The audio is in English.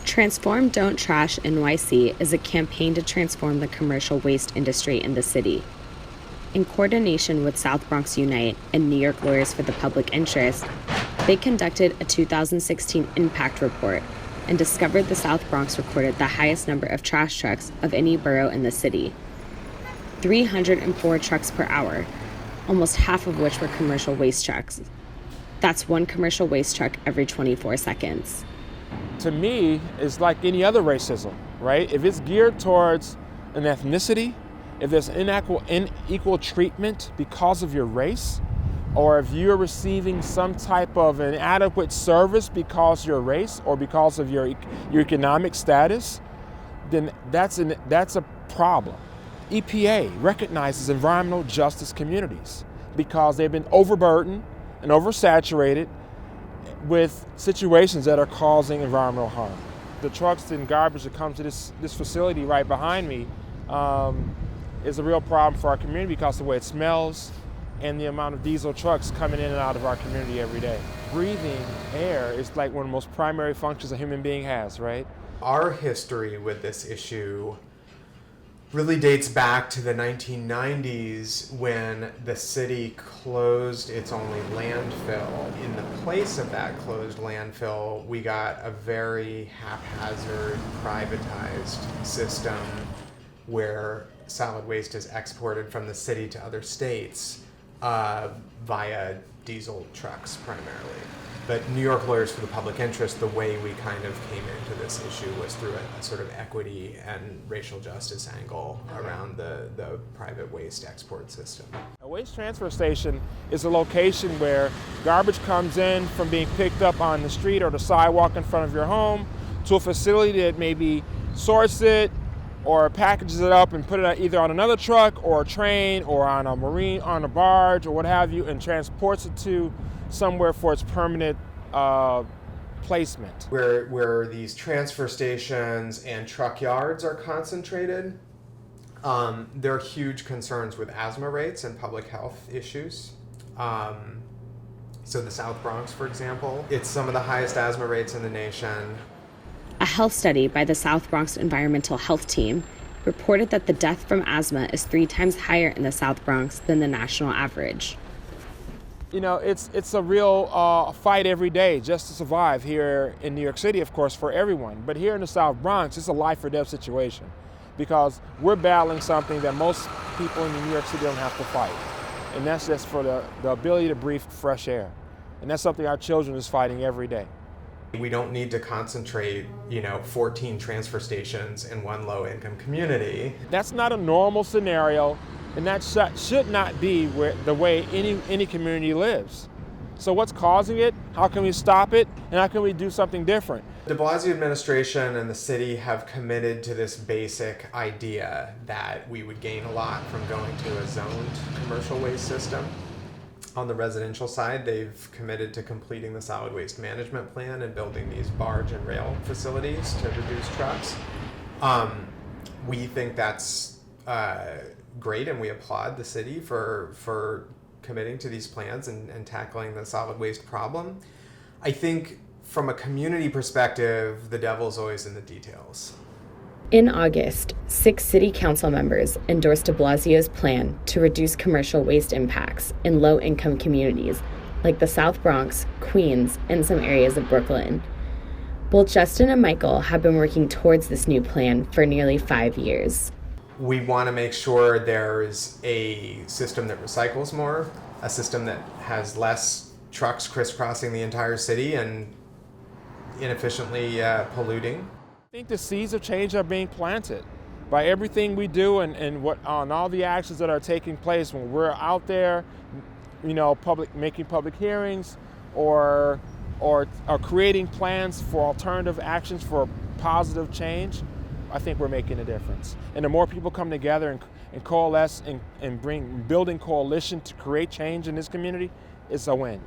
Transform Don't Trash NYC is a campaign to transform the commercial waste industry in the city. In coordination with South Bronx Unite and New York Lawyers for the Public Interest, they conducted a 2016 impact report and discovered the South Bronx recorded the highest number of trash trucks of any borough in the city. 304 trucks per hour, almost half of which were commercial waste trucks. That's one commercial waste truck every 24 seconds. To me, it's like any other racism, right? If it's geared towards an ethnicity, if there's unequal treatment because of your race, or if you're receiving some type of inadequate service because of your race or because of your economic status, then that's a problem. EPA recognizes environmental justice communities because they've been overburdened and oversaturated with situations that are causing environmental harm. The trucks and garbage that come to this facility right behind me is a real problem for our community because of the way it smells and the amount of diesel trucks coming in and out of our community every day. Breathing air is like one of the most primary functions a human being has, right? Our history with this issue really dates back to the 1990s when the city closed its only landfill. In the place of that closed landfill, we got a very haphazard, privatized system where solid waste is exported from the city to other states via diesel trucks primarily. But New York Lawyers for the Public Interest, the way we kind of came into this issue was through a sort of equity and racial justice angle around the private waste export system. A waste transfer station is a location where garbage comes in from being picked up on the street or the sidewalk in front of your home to a facility that maybe sorts it or packages it up and put it either on another truck or a train or on a barge or what have you, and transports it to somewhere for its permanent placement. Where these transfer stations and truck yards are concentrated, there are huge concerns with asthma rates and public health issues. So the South Bronx, for example, it's some of the highest asthma rates in the nation. A health study by the South Bronx Environmental Health Team reported that the death from asthma is 3 times higher in the South Bronx than the national average. You know, it's a real fight every day just to survive here in New York City, of course, for everyone. But here in the South Bronx, it's a life or death situation because we're battling something that most people in New York City don't have to fight. And that's just for the ability to breathe fresh air. And that's something our children is fighting every day. We don't need to concentrate, 14 transfer stations in one low-income community. That's not a normal scenario. And that should not be the way any community lives. So what's causing it? How can we stop it? And how can we do something different? De Blasio administration and the city have committed to this basic idea that we would gain a lot from going to a zoned commercial waste system. On the residential side, they've committed to completing the solid waste management plan and building these barge and rail facilities to reduce trucks. We think that's great, and we applaud the city for committing to these plans and tackling the solid waste problem. I think from a community perspective, the devil's always in the details. In August, 6 city council members endorsed de Blasio's plan to reduce commercial waste impacts in low-income communities like the South Bronx, Queens, and some areas of Brooklyn. Both Justin and Mychal have been working towards this new plan for nearly 5 years. We want to make sure there's a system that recycles more, a system that has less trucks crisscrossing the entire city and inefficiently polluting. I think the seeds of change are being planted by everything we do and on all the actions that are taking place when we're out there, making public hearings or creating plans for alternative actions for positive change. I think we're making a difference. And the more people come together and coalesce and building coalition to create change in this community, it's a win.